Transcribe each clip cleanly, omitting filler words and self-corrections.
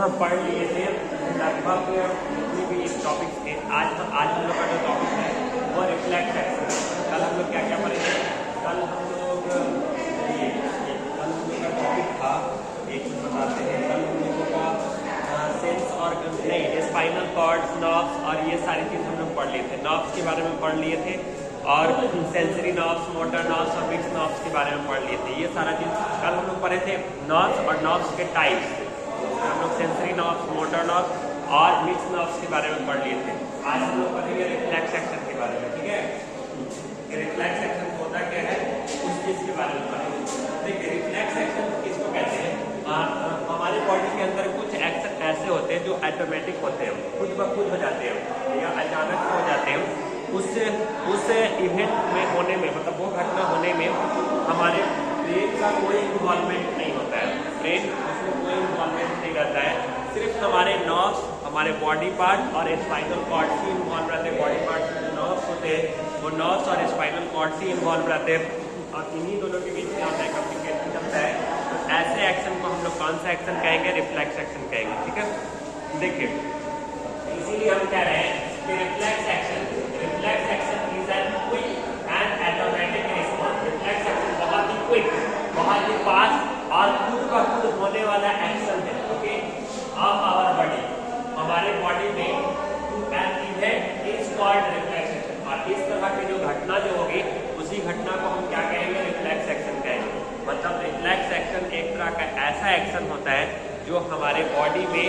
हम पढ़ लिए थे लगभग जितनी भी टॉपिक्स थे। आज हम लोग का जो टॉपिक है वो रिफ्लेक्स एक्शन। कल हम लोग क्या क्या पढ़े थे? कल हम लोग का टॉपिक था, एक चीज बताते हैं, कल हम लोगों का सेंस और नहीं स्पाइनल कॉर्ड्स, नर्व्स और ये सारी चीज़ हम लोग पढ़ लिए थे। नर्व्स के बारे में पढ़ लिए थे और सेंसरी नर्व्स, मोटर नर्व्स और मिक्स नर्व्स के बारे में पढ़ लिए थे। ये सारा चीज़ कल हम लोग पढ़े थे। नर्व्स और नर्व्स के टाइप्स हम लोग सेंसरी नर्व्स, मोटर नर्व्स और मिक्स नर्व्स के बारे में पढ़ लिए थे। आज हम लोग पढ़ेंगे रिफ्लेक्स एक्शन के बारे में। ठीक है, रिफ्लेक्स एक्शन होता क्या है उस चीज़ के बारे में पढ़ेंगे। देखिए रिफ्लेक्स एक्शन किसको कहते हैं? हमारे बॉडी के अंदर कुछ एक्शन ऐसे होते हैं जो ऑटोमेटिक होते हैं, खुद ब खुद हो जाते हैं या अचानक से हो जाते हैं। उस इवेंट में होने में, मतलब वो घटना होने में हमारे ब्रेन का कोई इन्वॉल्वमेंट नहीं होता है। ब्रेन उसमें कोई इन्वॉल्वमेंट नहीं रहता है, सिर्फ हमारे नर्व्स, हमारे बॉडी पार्ट और स्पाइनल कॉर्ड ही इन्वॉल्व रहते हैं। बॉडी पार्ट में जो नर्व्स होते हैं वो नर्व्स और स्पाइनल कॉर्ड ही इन्वॉल्व रहते हैं और इन्हीं दोनों के बीच में होता है कम्युनिकेशन चलता है। तो ऐसे एक्शन को हम लोग कौन सा एक्शन कहेंगे? रिफ्लेक्स एक्शन कहेंगे। ठीक है, देखिए इसीलिए हम कह रहे हैं कि reflex action is an quick and automatic response. Reflex action बहुत ही क्विक, बहुत ही फास्ट और खुद ब खुद होने वाला एक्शन है। ओके, ऑफ आवर बॉडी, हमारे बॉडी में an event is called reflex action. और इस तरह की जो घटना जो होगी उसी घटना को हम क्या कहेंगे? रिफ्लेक्स एक्शन कहेंगे। मतलब रिफ्लेक्स एक्शन एक तरह का ऐसा एक्शन होता है जो हमारे बॉडी में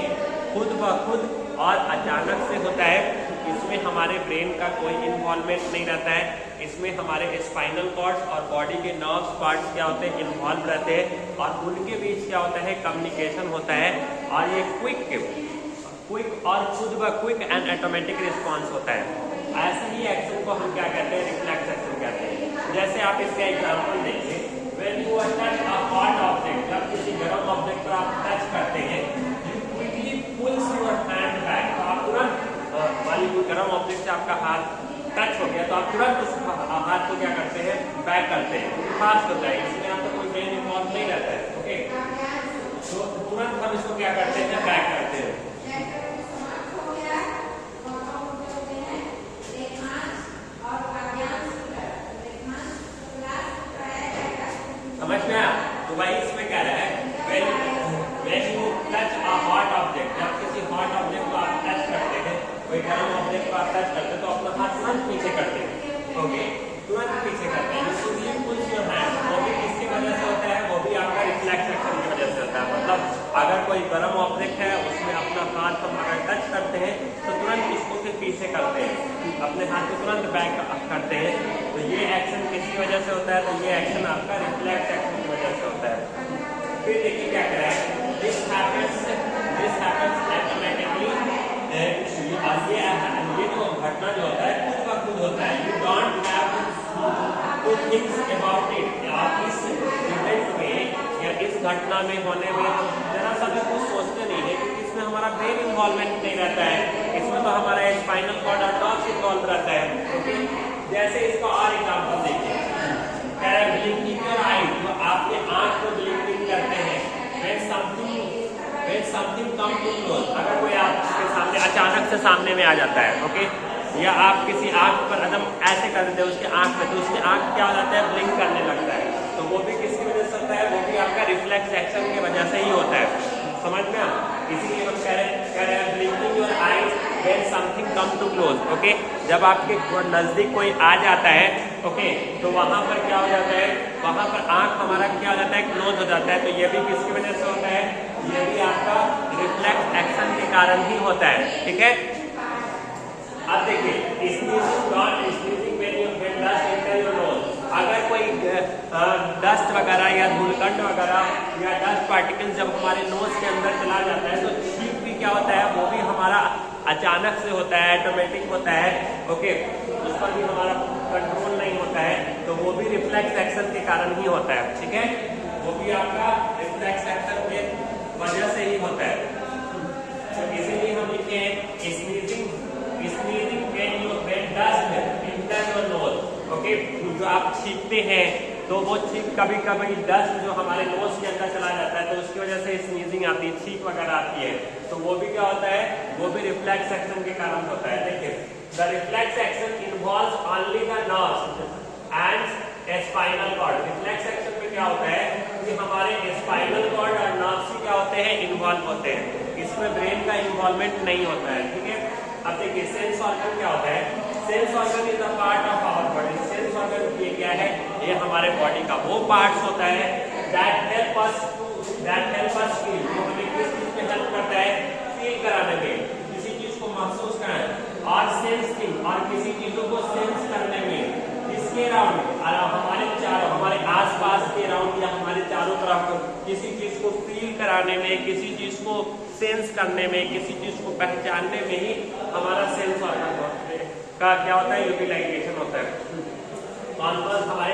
खुद ब खुद और अचानक से होता है। इसमें हमारे ब्रेन का कोई इन्वॉल्वमेंट नहीं रहता है। इसमें हमारे स्पाइनल कॉर्ड्स और बॉडी के नर्व्स पार्ट्स क्या होते हैं? इन्वॉल्व रहते हैं और उनके बीच क्या होता है? कम्युनिकेशन होता है। और ये क्विक और खुद ब क्विक एंड ऑटोमेटिक रिस्पॉन्स होता है। ऐसे ही एक्शन को हम क्या कहते हैं? रिफ्लेक्स एक्शन कहते हैं। जैसे आप इसका एग्जाम्पल देखिए, when you touch a hot object, जब किसी गर्म ऑब्जेक्ट पर आप टच करते हैं, you quickly pulls your hand back. तो आप तुरंत वाली कोई गर्म ऑब्जेक्ट से आपका हाथ टच हो गया तो आप तुरंत उस हाथ को क्या करते हैं? बैक करते हैं। फास्ट होता है, इसमें आपका कोई ब्रेन इन्वॉल्व नहीं रहता है। ओके, तो तुरंत हम इसको क्या करते हैं? बैक करते हैं। समझ में आया? तो भाई इसमें क्या रहा है? when you touch a hot object, जब किसी हॉट ऑब्जेक्ट को आप टच करते हैं, कोई गर्म ऑब्जेक्ट को आप टच करते हैं तो अपना हाथ तुरंत पीछे करते हैं। ओके, तुरंत पीछे करते हैं। इसलिए पुश योर हैंड, वो भी किसकी वजह से होता है? वो भी आपका रिफ्लेक्स एक्शन की वजह से होता है। मतलब अगर कोई गर्म ऑब्जेक्ट है उसमें अपना हाथ हम अगर टच करते हैं तो तुरंत उसको फिर पीछे करते हैं, अपने हाथ को तुरंत बैक करते हैं। तो ये एक्शन किसकी वजह से होता है? तो ये एक्शन आपका रिफ्लेक्स एक्शन की वजह से होता है। फिर देखिए क्या करा है, दिस हैपेंस ऑटोमेटिकली। और ये जो घटना जो होता है खुद ब खुद होता है। You don't have to think about it. आप इस इवेंट में या इस घटना में होने में जरा सा भी कुछ सोचते नहीं है क्योंकि इसमें हमारा ब्रेन इन्वॉल्वमेंट नहीं रहता है। इसमें तो हमारा स्पाइनल कॉर्ड और नर्व्स इन्वॉल्व रहता है। ओके, जैसे इसका और एग्जांपल देखिए, कह रहा है ब्लिंकिंग योर आई, तो आपके आंख को ब्लिंकिंग करते हैं। when something come too close, अगर कोई आपके सामने अचानक से सामने में आ जाता है, ओके, या आप किसी आंख पर एकदम ऐसे कर देते हैं उसके आंख में, तो उसकी आंख क्या हो जाता है? ब्लिंक करने लगता है। तो वो भी किसकी वजह से होता है? वो भी आपका रिफ्लेक्स एक्शन की वजह से ही होता है। समझ में? इसीलिए हम कह रहे हैं blinking your eyes when something come too close। Okay, जब आपके नजदीक कोई आ जाता है, ओके, तो वहां पर क्या हो जाता है? वहां पर आंख हमारा क्या हो जाता है? क्लोज हो जाता है। तो ये भी किसकी वजह से होता है? ये भी आपका रिफ्लेक्स एक्शन के कारण ही होता है। ठीक है, अब देखिए sneezing when you get dust into your nose, अगर कोई डस्ट वगैरह या धूलकंड वगैरह या डस्ट पार्टिकल जब हमारे नोज के अंदर चला जाता है तो छींक भी क्या होता है? वो भी हमारा अचानक से होता है, ऑटोमेटिक होता है। ओके, उस पर भी हमारा कंट्रोल नहीं होता है, तो वो भी रिफ्लेक्स एक्शन के कारण ही होता है। ठीक है, वो भी आपका रिफ्लेक्स एक्शन के वजह से ही होता है। तो इसीलिए हम लिखे हैं sneezing when you get dust into your nose। Okay, जो आप छींकते हैं तो वो छींक कभी कभी डस्ट जो हमारे नोज के अंदर चला जाता है तो उसकी वजह से स्नीजिंग आती है, छींक वगैरह आती है, तो वो भी क्या होता है, वो भी रिफ्लेक्स एक्शन के कारण होता है। देखिए the reflex action involves only the nerves and spinal cord. Reflex action में क्या होता है कि हमारे स्पाइनल कॉर्ड और नर्व्स ही क्या होते हैं, इन्वॉल्व होते हैं, इसमें ब्रेन का इन्वॉल्वमेंट नहीं होता है। ठीक है, अब देखिए सेंस ऑर्गन क्या होता है, sense organ is a part of our body. Sense organ ये क्या है, ये हमारे बॉडी का वो पार्ट्स होता है दैट हेल्प अस फील, जो हमें किस चीज में हेल्प करता है, फील कराने में, किसी चीज को महसूस कराने और सेंसिंग और किसी चीजों को सेंस करने में, इसके अराउंड हमारे चारों, हमारे आसपास के अराउंड या हमारे चारों तरफ किसी चीज को फील कराने में, किसी चीज को सेंस करने में, किसी चीज को पहचानने में ही हमारा सेंस ऑर्गन का क्या होता है, यूटिलाइजेशन होता है। कौन कौन हमारे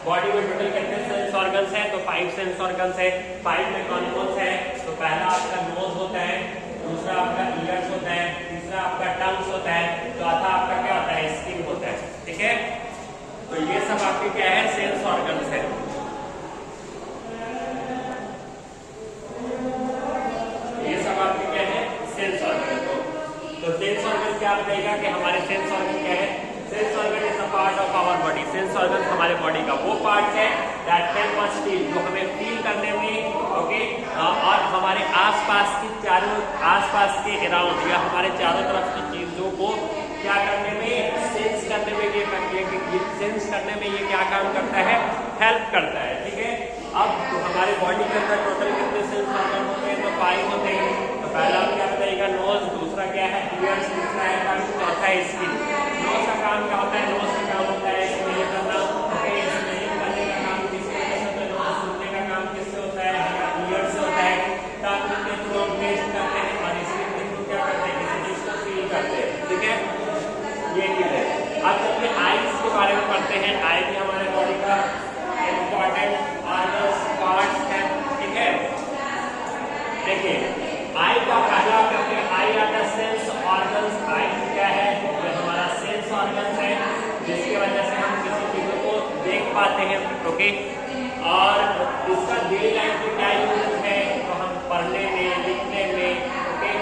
बॉडी में टोटल कितने सेंस ऑर्गन्स हैं, तो 5 सेंस ऑर्गन्स है। 5 में कौन कौन से है, तो पहला आपका नोज होता है, दूसरा आपका ईयर्स होता है, तीसरा आपका टंग्स होता है, चौथा आपका क्या होता है, स्किन होता है। ठीक है, तो ये सब आपके क्या है, सेंस ऑर्गन्स है। ये सब आपके क्या है, सेंस ऑर्गन। तो सेंस ऑर्गन क्या बताएगा कि हमारे सेंस ऑर्गन क्या है, sense organ is a part of our body. Sense organ हमारे बॉडी का वो पार्ट है दैट हेल्प अस फील, जो हमें फील करने में, ओके, और हमारे आसपास की चारों, आसपास के अराउंड या हमारे चारों तरफ की चीजों को क्या करने में, सेंस करने में, ये सेंस करने में ये क्या काम करता है, हेल्प करता है। ठीक है, अब तो हमारे बॉडी के अंदर टोटल कितने सेंस ऑर्गन होते हैं, तो 5 होते हैं। तो पहला क्या बताइएगा, नोज, दूसरा क्या है, ईयर्स, तीसरा है टंग, चौथा है स्किन। नोज का काम क्या होता है, नोज का काम होता है स्मेल करना, ओके, स्मेल करने का काम किससे होता है, नोज सुनने का काम किससे होता है, ईयर से होता है। टंग के थ्रू टेस्ट करते हैं और स्किन के थ्रू क्या करते हैं, किसी चीज को फील करते हैं। ठीक है, ये चीज है। अब चलिए आईज के बारे में पढ़ते हैं। आई भी हमारे बॉडी का इम्पोर्टेंट पार्ट्स है। ठीक है, देखिए आई का पहला करते हैं, eye are the sense organs. Eye क्या है, ये हमारा सेंस ऑर्गन्स है, जिसकी वजह से हम किसी चीजों को देख पाते हैं। ओके, और इसका डेली लाइफ में क्या यूज है, तो हम पढ़ने में, लिखने में, ओके,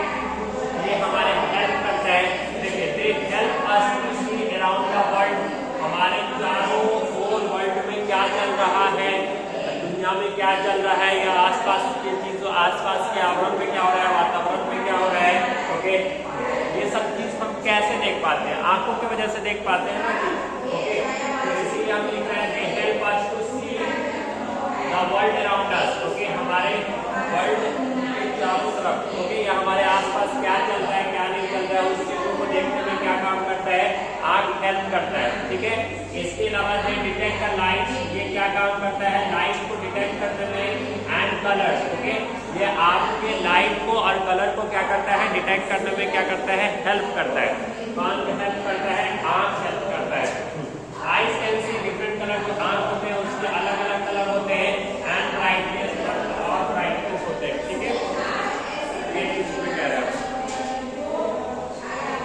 ये हमारे हेल्प करता है। देखिए they help us to see around the world, हमारे चारों ओर वर्ल्ड में क्या चल रहा है, दुनिया में क्या चल रहा है, या आसपास की चीजों, आसपास के आवरण में क्या हो रहा है, वातावरण में क्या हो रहा है। ओके, ये सब चीज हम कैसे देख पाते हैं, आंखों की वजह से देख पाते हैं ना। ओके, तो इसीलिए हम लिख रहे हैं they help us to see the world around us. Okay, हमारे वर्ल्ड के चारों तरफ, ओके, या हमारे आसपास क्या चल रहा है, क्या नहीं चल रहा है, उस चीजों को देखने में क्या काम करता है, आंख हेल्प करता है। ठीक है, इसके अलावा जो डिटेक्ट द लाइट, ये क्या काम करता है, लाइट को डिटेक्ट करने में, एंड कलर्स। ओके, ये आपके लाइट को और कलर को क्या करता है, डिटेक्ट करने में क्या करता है, हेल्प करता है। कौन हेल्प करता है, आंख हेल्प करता है। Eyes can see different colour, जो आंख होते हैं उसके अलग अलग कलर होते हैं, एंड ब्राइटनेस और ब्राइटनेस होते हैं। ठीक है, ये चीज में कह रहा है,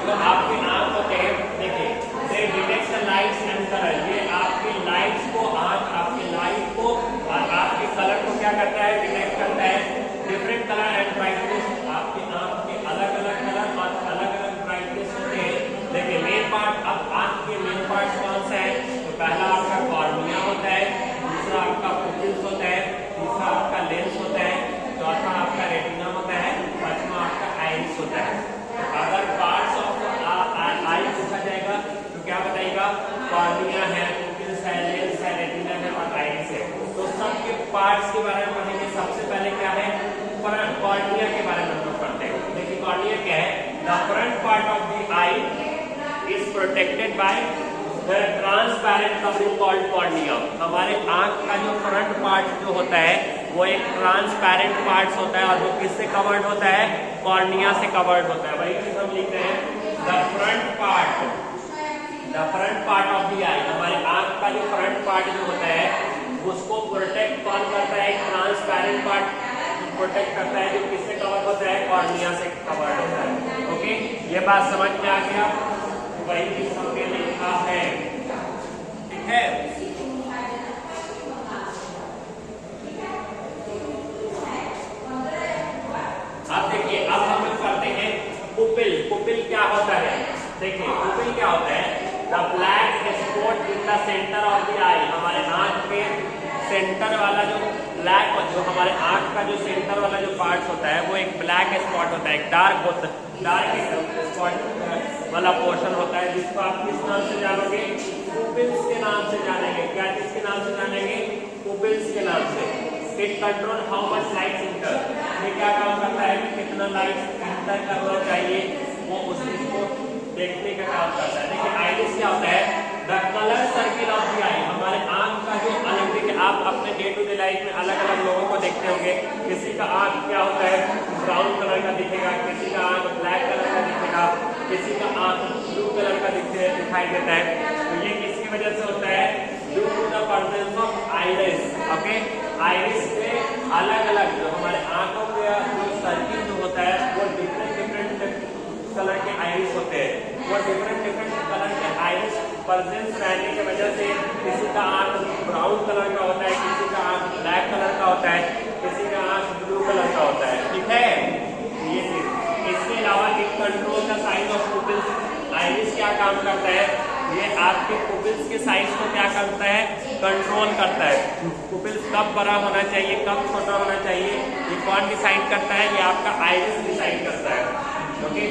जो आपके आंख होते हैं, देखिए दे detect the lights and colour, ये आपके लाइट्स को, आंख आपके लाइट को और आपके कलर को क्या करता है, डिटेक्ट करता है। डिफरेंट कलर एंड ब्राइटनेस, आपके आंख के अलग अलग कलर और अलग अलग ब्राइटनेस होते हैं। देखिए मेन पार्ट, अब आंख के मेन पार्ट कौन सा है, तो पहला आपका कॉर्निया होता है, दूसरा आपका पुपिल्स होता है, तीसरा आपका लेंस होता है, चौथा आपका रेटिना होता है, पांचवा आपका आइरिस होता है। अगर पार्ट्स ऑफ आई पूछा जाएगा तो क्या बताइएगा, कॉर्निया है, पुपिल्स है, लेंस है, रेटिना है और आइरिस है। तो सबके पार्ट्स के बारे में पढ़ेंगे। सबसे पहले क्या है, कॉर्निया के बारे में हम लोग पढ़ते हैं। देखिए कॉर्निया क्या है, the front part of the I is protected by the transparent covering called cornea. हमारे आंख का जो फ्रंट पार्ट जो होता है वो एक ट्रांसपेरेंट पार्ट होता है, और वो किससे कवर्ड होता है, कॉर्निया से कवर्ड होता है। वही चीज हम लिख रहे हैं, the front part of the eye, हमारे आंख का जो फ्रंट पार्ट जो होता है उसको प्रोटेक्ट कौन करता है, ट्रांसपेरेंट पार्ट प्रोटेक्ट करता है, जो किससे कवर होता है, कॉर्निया से कवर्ड होता है। ओके, ये बात समझ में आ गया, वही चीज हमने लिखा है। ठीक है, देखिए पुपिल क्या होता है, the black spot in the centre of the eye, हमारे आंख के सेंटर वाला जो ब्लैक, जो हमारे आंख का जो सेंटर वाला जो पार्ट होता है वो एक ब्लैक स्पॉट होता है, एक डार्क स्पॉट वाला पोर्शन होता है, जिसको आप किस नाम से जानोगे, पुपिल्स के नाम से जानेंगे। क्या किसके नाम से जानेंगे, पुपिल्स के नाम से। It control how much light inter, ये क्या काम करता है कि कितना लाइट इंटर करना चाहिए, वो उस चीज को देखने का काम करता है। देखिए आइरिस क्या होता है, the colour circle of the eye, हमारे आंख का जो अलग, देखिए आप अपने डे टू डे लाइफ में अलग अलग लोगों को देखते होंगे, किसी का आंख क्या होता है, ब्राउन कलर का दिखेगा, किसी का आंख ब्लैक कलर का दिखेगा, किसी का आंख ब्लू कलर का दिखाई देता है। तो ये किसकी वजह से होता है, due to the presence of iris. ओके, आइरिस में अलग अलग जो हमारे आंखों के जो सर्किल जो होता है वो डिफरेंट कलर के आइरिस होते हैं, वो डिफरेंट कलर के आइरिस प्रेजेंस रहने की वजह से किसी का आंख ब्राउन कलर का होता है, किसी का आंख ब्लैक कलर का होता है, किसी का आंख ब्लू कलर का होता है। ठीक है, ये चीज। इसके अलावा एक control the size of pupils, iris क्या काम करता है, ये आपके पुपिल्स के साइज को क्या करता है, कंट्रोल करता है। पुपिल्स कब बड़ा होना चाहिए, कब छोटा होना चाहिए, ये कौन डिसाइड करता है, ये आपका आइरिस डिसाइड करता है। ओके,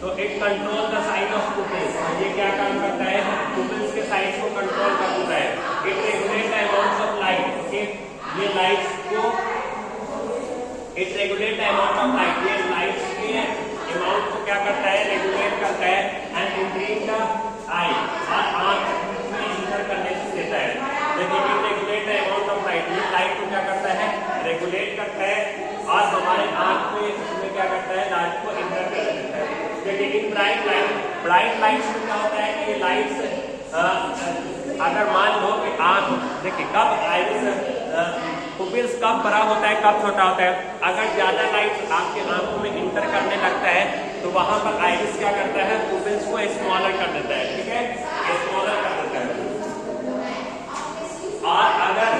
तो it control the size of pupils, ये क्या काम करता है, पुपिल्स के साइज को कंट्रोल करता है। It regulate the amount of light, okay, ये लाइट्स को, it regulate the amount of light, ये लाइट्स के अमाउंट को क्या करता है, रेगुलेट करता है, एंड इंक्रीज द आई, और आंख में इंटर करने से देता है। देखिए it regulate the amount of light, ये लाइट को क्या करता है, रेगुलेट करता है, और हमारे आंख में इसमें क्या करता है, लाइट को इंटर कर देता है। देखिए इन ब्राइट लाइट्स में क्या होता है कि ये लाइट्स अगर मान लो कि आंख, देखिए कब आइरिस पुपिल्स कब बड़ा होता है, कब छोटा होता है, अगर ज्यादा लाइट आपके आंखों में इंटर करने लगता है तो वहां पर आइरिस क्या करता है, पुपिल्स को स्मॉलर कर देता है। ठीक है, स्मॉलर कर देता है। और अगर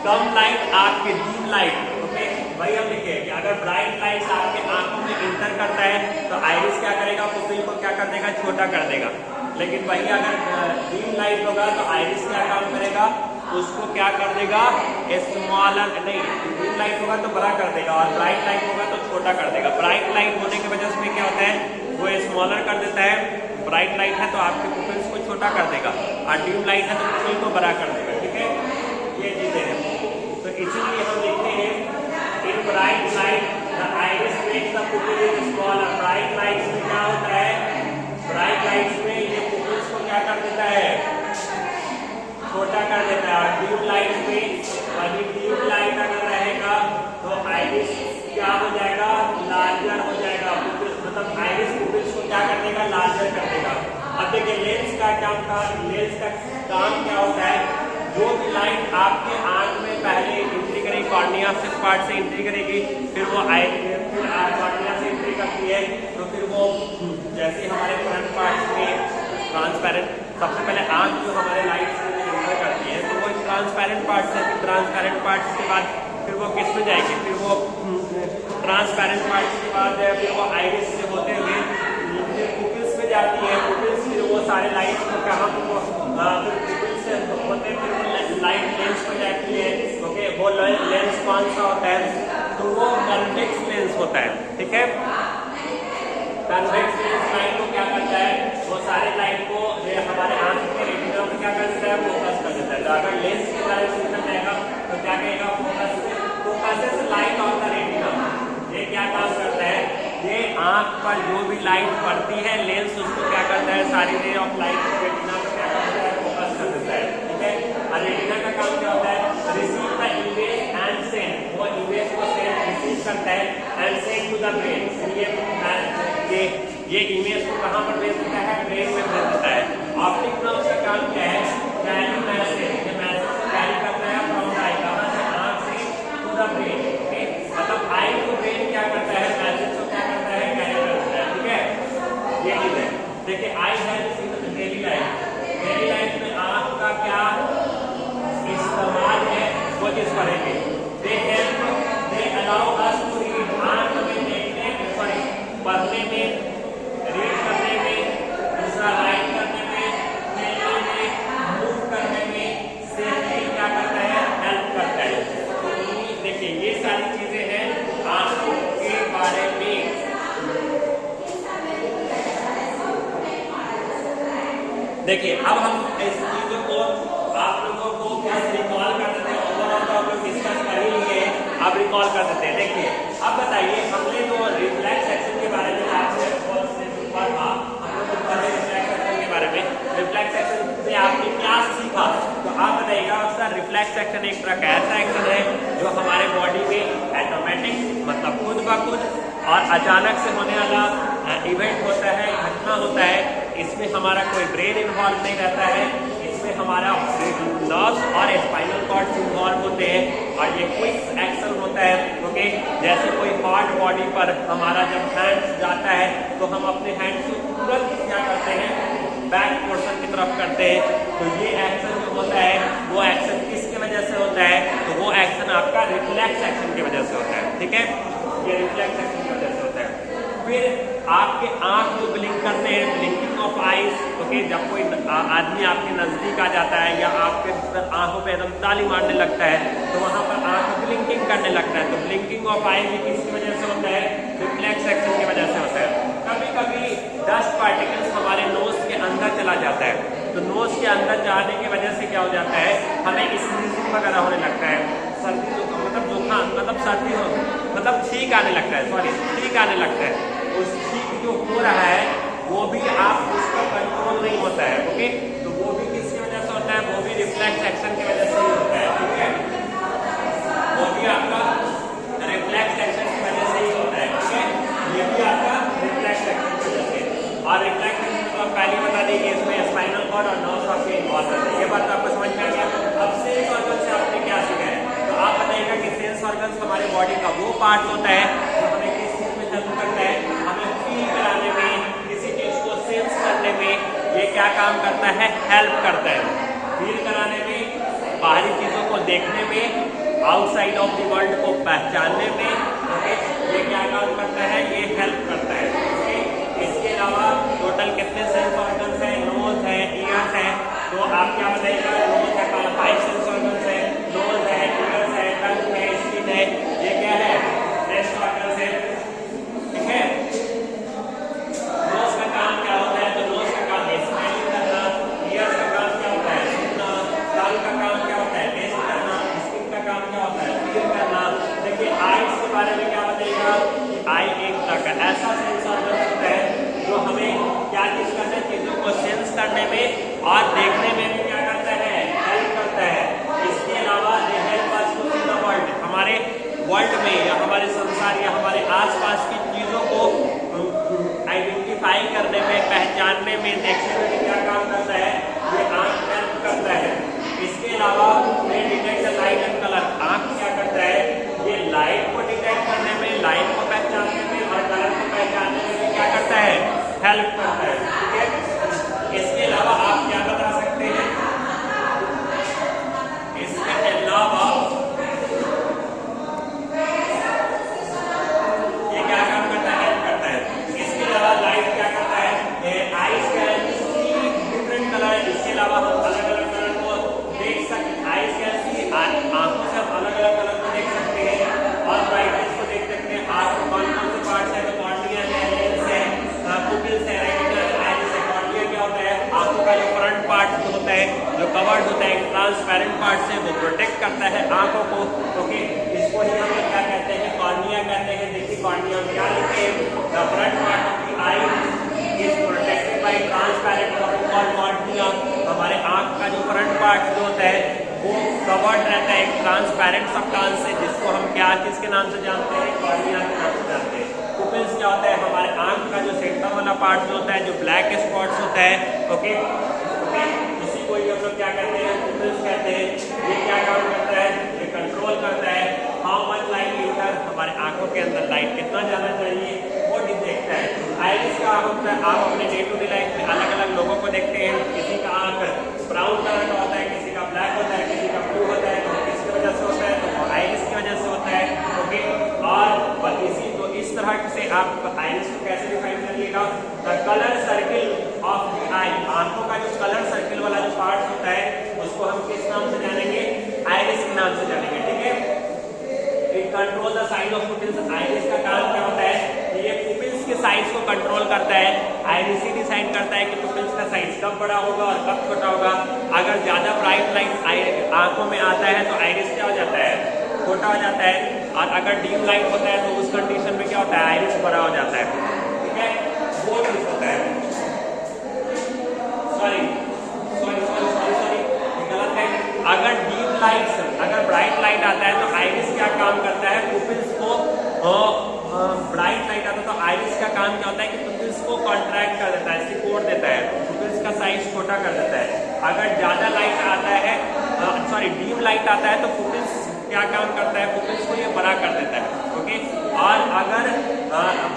कम लाइट आपके डीम लाइट, ओके वही हम लिखे कि अगर ब्राइट लाइट आपके आंखों में इंटर करता है तो आइरिस क्या करेगा, पुपिल को क्या कर देगा, छोटा कर देगा। लेकिन वही अगर डीम लाइट होगा तो आइरिस क्या काम करेगा, उसको क्या कर देगा, स्मॉलर, नहीं डीम लाइट होगा तो बड़ा कर देगा, और ब्राइट लाइट होगा तो छोटा कर देगा। ब्राइट लाइट होने की वजह से क्या होता है, वो स्मॉलर कर देता है, ब्राइट लाइट है तो आपके पुपिल्स को छोटा कर देगा, और डीम लाइट है तो पुपिल को बड़ा कर देगा। ठीक है, ये चीजें हैं। तो इसीलिए हम देखते हैं in bright light the iris makes the pupil smaller. Bright lights में क्या होता है, ब्राइट लाइट्स में ये पुपिल्स को क्या कर देता है, छोटा कर देता है। और डीम लाइट में, और डीम लाइट अगर रहेगा तो आइरिस क्या हो जाएगा, लार्जर हो जाएगा। मतलब आइरिस पुपिल्स को क्या कर देगा, लार्जर कर देगा। अब देखिए लेंस का काम क्या होता है, जो भी लाइट आपके आंख में पहले एंट्री करेगी, कॉर्निया से पार्ट से एंट्री करेगी, फिर वो कॉर्निया से एंट्री करती है, तो फिर वो जैसे हमारे फ्रंट पार्ट में ट्रांसपेरेंट, सबसे पहले आंख जो हमारे लाइट से एंटर करती है तो वो ट्रांसपेरेंट पार्ट से, फिर ट्रांसपेरेंट पार्ट के बाद फिर वो किस में जाएगी, फिर वो ट्रांसपेरेंट पार्ट के बाद फिर वो आइरिस से होते हुए पुपिल्स में जाती है। पुपिल्स फिर वो सारे लाइट को कहाँ फिर पुपिल्स से होते फिर वो लाइट लेंस में जाती है। ओके, वो लेंस कौन सा होता है, तो वो कन्वेक्स लेंस होता है। ठीक है, कन्वेक्स लेंस लाइट को क्या करता है, वो सारे लाइट को हमारे आंख के रेटिना में क्या कर देता है, फोकस कर देता है। तो अगर लेंस के द्वारा सिस्टम जाएगा तो क्या कहेगा, focus light on the retina. ये क्या काम करता है, ये आंख पर जो भी लाइट पड़ती है लेंस उसको क्या करता है, सारी रे ऑफ लाइट रेटिना पर क्या करता है, फोकस कर देता है। ठीक है, और रेटिना का काम क्या होता है, receive the image and send, वो इमेज को रिसीव करता है and send to the brain. ये इमेज को कहाँ पर भेज देता है, ब्रेन में भेज देता है। ऑप्टिक नर्व का काम क्या है, कैरी मैसेज, ये मैसेज को कैरी करता है फ्रॉम द आई, कहाँ से, आंख से टू द ब्रेन। मतलब आई टू ब्रेन क्या करता है, मैसेज को क्या करता है, कैरी करता है। ठीक है, ये चीज है। देखिए eye help in daily life, daily life में आंख का क्या इस्तेमाल है वो चीज पढ़ेंगे। They help, they allow us to read, आंख में देखने, पढ़ने में देखिए अब हम इस चीजों को आप लोगों को बस रिकॉल कर देते हैं, ओवरऑल तो आप लोग डिस्कस कर ही लिए, अब रिकॉल कर देते हैं। देखिए अब बताइए, हमने जो रिफ्लेक्स सेक्शन के बारे में आपसे पढ़ा, हम लोग पढ़े रिफ्लेक्स सेक्शन के बारे में, रिफ्लेक्स सेक्शन से आपने क्या सीखा, तो आप बताइएगा। सर रिफ्लेक्स सेक्शन एक तरह का ऐसा एक्शन है जो हमारे बॉडी में ऑटोमेटिक मतलब खुद ब खुद और अचानक से होने वाला इवेंट होता है, घटना होता है। इसमें हमारा कोई ब्रेन इन्वॉल्व नहीं रहता है, इसमें हमारा नर्व्स और स्पाइनल कॉर्ड इन्वॉल्व होते हैं और ये क्विक एक्शन होता है। ओके, जैसे कोई हार्ड बॉडी पर हमारा जब हैंड्स जाता है तो हम अपने हैंड्स को तुरंत क्या करते हैं, बैक पोर्शन की तरफ करते हैं। तो ये एक्शन जो होता है वो एक्शन किसकी वजह से होता है, तो वो एक्शन आपका रिफ्लेक्स एक्शन की वजह से होता है। ठीक है, ये रिफ्लेक्स एक्शन की वजह से होता है। फिर आपके आंख जो ब्लिंक करते हैं, ब्लिंकिंग ऑफ आईज। ओके, जब कोई आदमी आपके नजदीक आ जाता है या आपके आंखों पे एकदम ताली मारने लगता है तो वहां पर आंख ब्लिंकिंग करने लगता है। तो ब्लिंकिंग ऑफ आईज किसकी वजह से होता है, रिफ्लेक्स एक्शन की वजह से होता है। कभी कभी डस्ट पार्टिकल्स हमारे नोज के अंदर चला जाता है, तो नोज के अंदर जाने की वजह से क्या हो जाता है, हमें स्नीजिंग वगैरह होने लगता है, सर्दी मतलब जुकाम मतलब सर्दी हो मतलब छींक आने लगता है, सॉरी छींक आने लगता है। उस छींक जो हो रहा है वो भी आप उसका कंट्रोल नहीं होता है। ओके, तो वो भी किसकी वजह से होता है, वो भी रिफ्लेक्स एक्शन की वजह से ही होता है। ठीक है, वो भी आपका रिफ्लेक्स एक्शन की वजह से ही होता है। ठीक है, ये भी आपका रिफ्लेक्स एक्शन की वजह से। और रिफ्लेक्स एक्शन तो आप पहले बता दें कि इसमें स्पाइनल कॉर्ड और नर्व्स आपके इन्वॉल्व होते हैं। ये बात आपको समझ में आ गया। अब सेंस ऑर्गन से आपने क्या सीखा है, तो आप बताइएगा कि सेंस ऑर्गन हमारे बॉडी का वो पार्ट होता है जो हमें किस चीज में हेल्प करता है, हमें फील कराने में, किसी चीज को सेंस करने में ये क्या काम करता है, हेल्प करता है। फील कराने में, बाहरी चीजों को देखने में, आउटसाइड ऑफ द वर्ल्ड को पहचानने में, ये क्या काम करता है, ये हेल्प करता है। इसके अलावा टोटल कितने सेंस ऑर्गन्स हैं, नोज है, ईयर्स है, तो आप क्या बताइएगा, नोज का काम 5 सेंस ऑर्गन्स है, नोज है, ईयर्स है, टंग है, स्किन है, ये क्या है, सेंस ऑर्गन्स है। ठीक है, नोज का काम क्या होता है, तो नोज का काम स्मेलिंग करना, ईयर्स का काम क्या होता है, सुनना, टंग का काम क्या होता है, टेस्ट करना, स्किन का काम क्या होता है, फील करना। देखिए आईज के बारे में क्या बताइएगा, आई एक तरह का ऐसा सेंस ऑर्गन होता है जो हमें क्या चीज करता है, चीजों को सेंस करने में और देखने में भी क्या करता है, हेल्प करता है। इसके अलावा ये help us to see the world, हमारे वर्ल्ड में या हमारे संसार या हमारे आसपास की चीजों को आइडेंटिफाई करने में, पहचानने में, देखने में भी क्या काम करता है, ये आंख हेल्प करता है। इसके अलावा ये डिटेक्ट लाइट एंड कलर, आंख क्या करता है, ये लाइट को डिटेक्ट करने में, लाइट को पहचानने में और कलर को पहचानने में भी क्या करता है, हेल्प करता है। ठीक है, इसके अलावा आप क्या बता सकते हैं, इसके अलावा ये क्या काम करता है, हेल्प करता है। इसके अलावा लाइट क्या करता है, eyes can see different colour, इसके अलावा हम अलग अलग कलर को देख सकते हैं। आईज कैन सी, आंखों से हम अलग अलग कलर को देख सकते हैं और ब्राइटनेस को देख सकते हैं। आंख के कौन कौन से पार्ट्स है, तो कॉर्निया है, लेंस है, पुपिल्स है, रेटिना है, आइरिस है। कॉर्निया क्या होता है, आंखों का जो फ्रंट पार्ट होता है, जो कवर्ड होता है ट्रांसपेरेंट पार्ट से, वो प्रोटेक्ट करता है आंखों को। ओके, इसको ही हम लोग क्या कहते हैं, कॉर्निया कहते हैं। देखिए कॉर्निया में क्या लिखते हैं, the front part of the I is protected by transparent cornea. हमारे आंख का जो फ्रंट पार्ट जो होता है वो कवर्ड रहता है एक ट्रांसपेरेंट सब्सटेंस से, जिसको हम क्या किसके नाम से जानते हैं, कॉर्निया के नाम से जानते हैं। पुपिल्स क्या होता है, हमारे आंख का जो सेंटर वाला पार्ट जो होता है, जो ब्लैक स्पॉट्स होता है। ओके, इसी को ही हम लोग क्या कहते हैं, पुपिल्स कहते हैं। ये क्या काम करता है, ये कंट्रोल करता है हाउ मच लाइट इंटर, हमारे आंखों के अंदर लाइट कितना जाना चाहिए वो देखता है। आइरिस का होता है, आप अपने डे टू डे लाइफ में अलग अलग लोगों को देखते हैं, किसी का आंख ब्राउन कलर का होता है, किसी का ब्लैक होता है, किसी का ब्लू होता है, तो किसकी वजह से होता है, तो आइरिस की वजह से होता है। ओके, और इसी तो इस तरह से आप आइरिस को कैसे डिफाइन करिएगा, the colour circle of the eye, आंखों का जो कलर सर्किल वाला जो पार्ट होता है उसको हम किस नाम से जानेंगे, आइरिस के नाम से जानेंगे। ठीक है, it control the size of pupils, iris का काम क्या होता है, ये पुपिल्स के साइज को कंट्रोल करता है, आइरिस ही डिसाइड करता है कि पुपिल्स का साइज कब बड़ा होगा और कब छोटा होगा। अगर ज्यादा ब्राइट लाइट आंखों में आता है तो आइरिस क्या हो जाता है, छोटा हो जाता है, और अगर डीम लाइट होता है तो उस कंडीशन में क्या होता है, आइरिस बड़ा हो जाता है। ठीक है, वो चीज होता है। सॉरी गलत है। अगर डीम लाइट, अगर ब्राइट लाइट आता है तो आइरिस क्या काम करता है, पुपिल्स को ब्राइट लाइट आता है तो आइरिस का काम क्या होता है कि पुपिल्स को कॉन्ट्रैक्ट कर देता है, सिकोड़ देता है, पुपिल्स का साइज छोटा कर देता है। अगर ज्यादा लाइट आता है, सॉरी डीम लाइट आता है तो पुपिल्स क्या काम करता है, पुपिल्स को ये बड़ा कर देता है। ओके, और अगर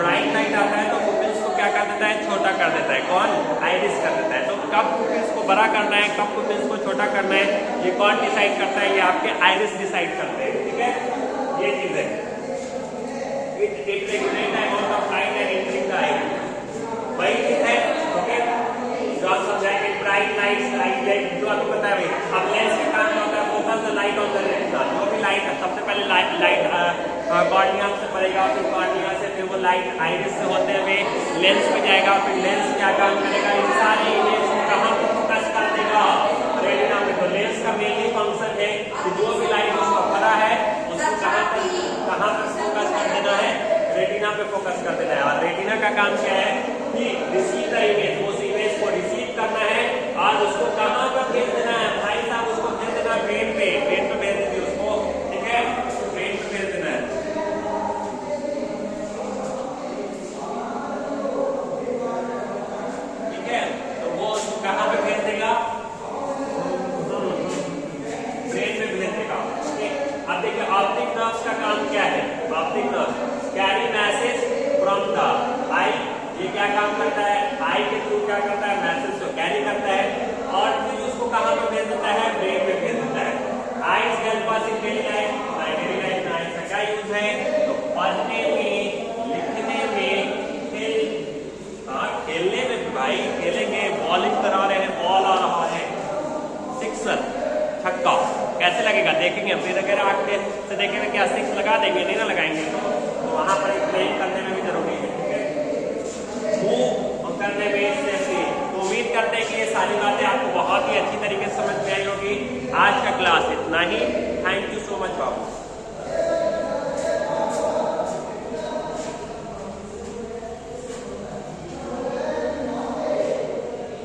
ब्राइट लाइट आता है तो पुपिल्स को क्या कर देता है, छोटा कर देता है। कौन, आइरिस कर देता है। तो कब पुपिल्स को बड़ा करना है, कब पुपिल्स को छोटा करना है, ये कौन डिसाइड करता है, ये आपके आइरिस डिसाइड करते हैं। ठीक है, ये चीज है। It regulates the amount of light and entering the eye. वही चीज है। ओके, जो आप समझाएंगे ब्राइट लाइट जो आपको पता है भाई। अब लेंस का काम होता है focus the light on the retina. जो भी लाइट है, सबसे पहले लाइट कॉर्निया से पड़ेगा, फिर कॉर्निया से फिर वो लाइट आइरिस से होते हुए लेंस में जाएगा, फिर लेंस क्या काम करेगा, इन सारे इमेज को कहाँ पर फोकस कर देगा, रेटिना में। तो लेंस का मेनली फंक्शन है कि जो भी लाइट उसका पड़ा है उसको कहाँ पर फोकस कर देना है, रेटिना पे फोकस कर देना है। और रेटिना का काम क्या है कि रिसीव द इमेज, उस इमेज को रिसीव करना है और उसको कहाँ पर भेज देना है, भाई साहब उसको भेज देना ब्रेन पे भेज दीजिए उसको। ठीक है, ब्रेन पे भेज देना है। ठीक है, तो वो उसको कहाँ पे भेज देगा, ब्रेन पे भेज देगा। अब देखिए ऑप्टिक नर्व्स का काम क्या है, optic nerves carry message from the eye. ये क्या काम करता है, आई के थ्रू क्या करता है, मैसेज को कैरी करता है और फिर उसको कहाँ पे भेज देता है, ब्रेन में भेज देता है। आईज हेल्प अस इन डेली लाइफ, डेली लाइफ में आईज का क्या यूज है, तो पढ़ने में, लिखने में, खेलने में। भाई खेलेंगे, बॉलिंग करा रहे हैं, बॉल आ रहा है, सिक्सर, छक्का, कैसे लगेगा देखेंगे, अपनी वगैरह आके से देखेंगे क्या सिक्स लगा देंगे, नहीं ना लगाएंगे। तो वहां पर प्लेइंग करने में भी जरूरी है। ठीक है, मूव करने में सेफ्टी। तो उम्मीद करते हैं कि ये सारी बातें आपको बहुत ही अच्छी तरीके से समझ में आई होगी। आज का क्लास इतना ही। Thank you so much Babu.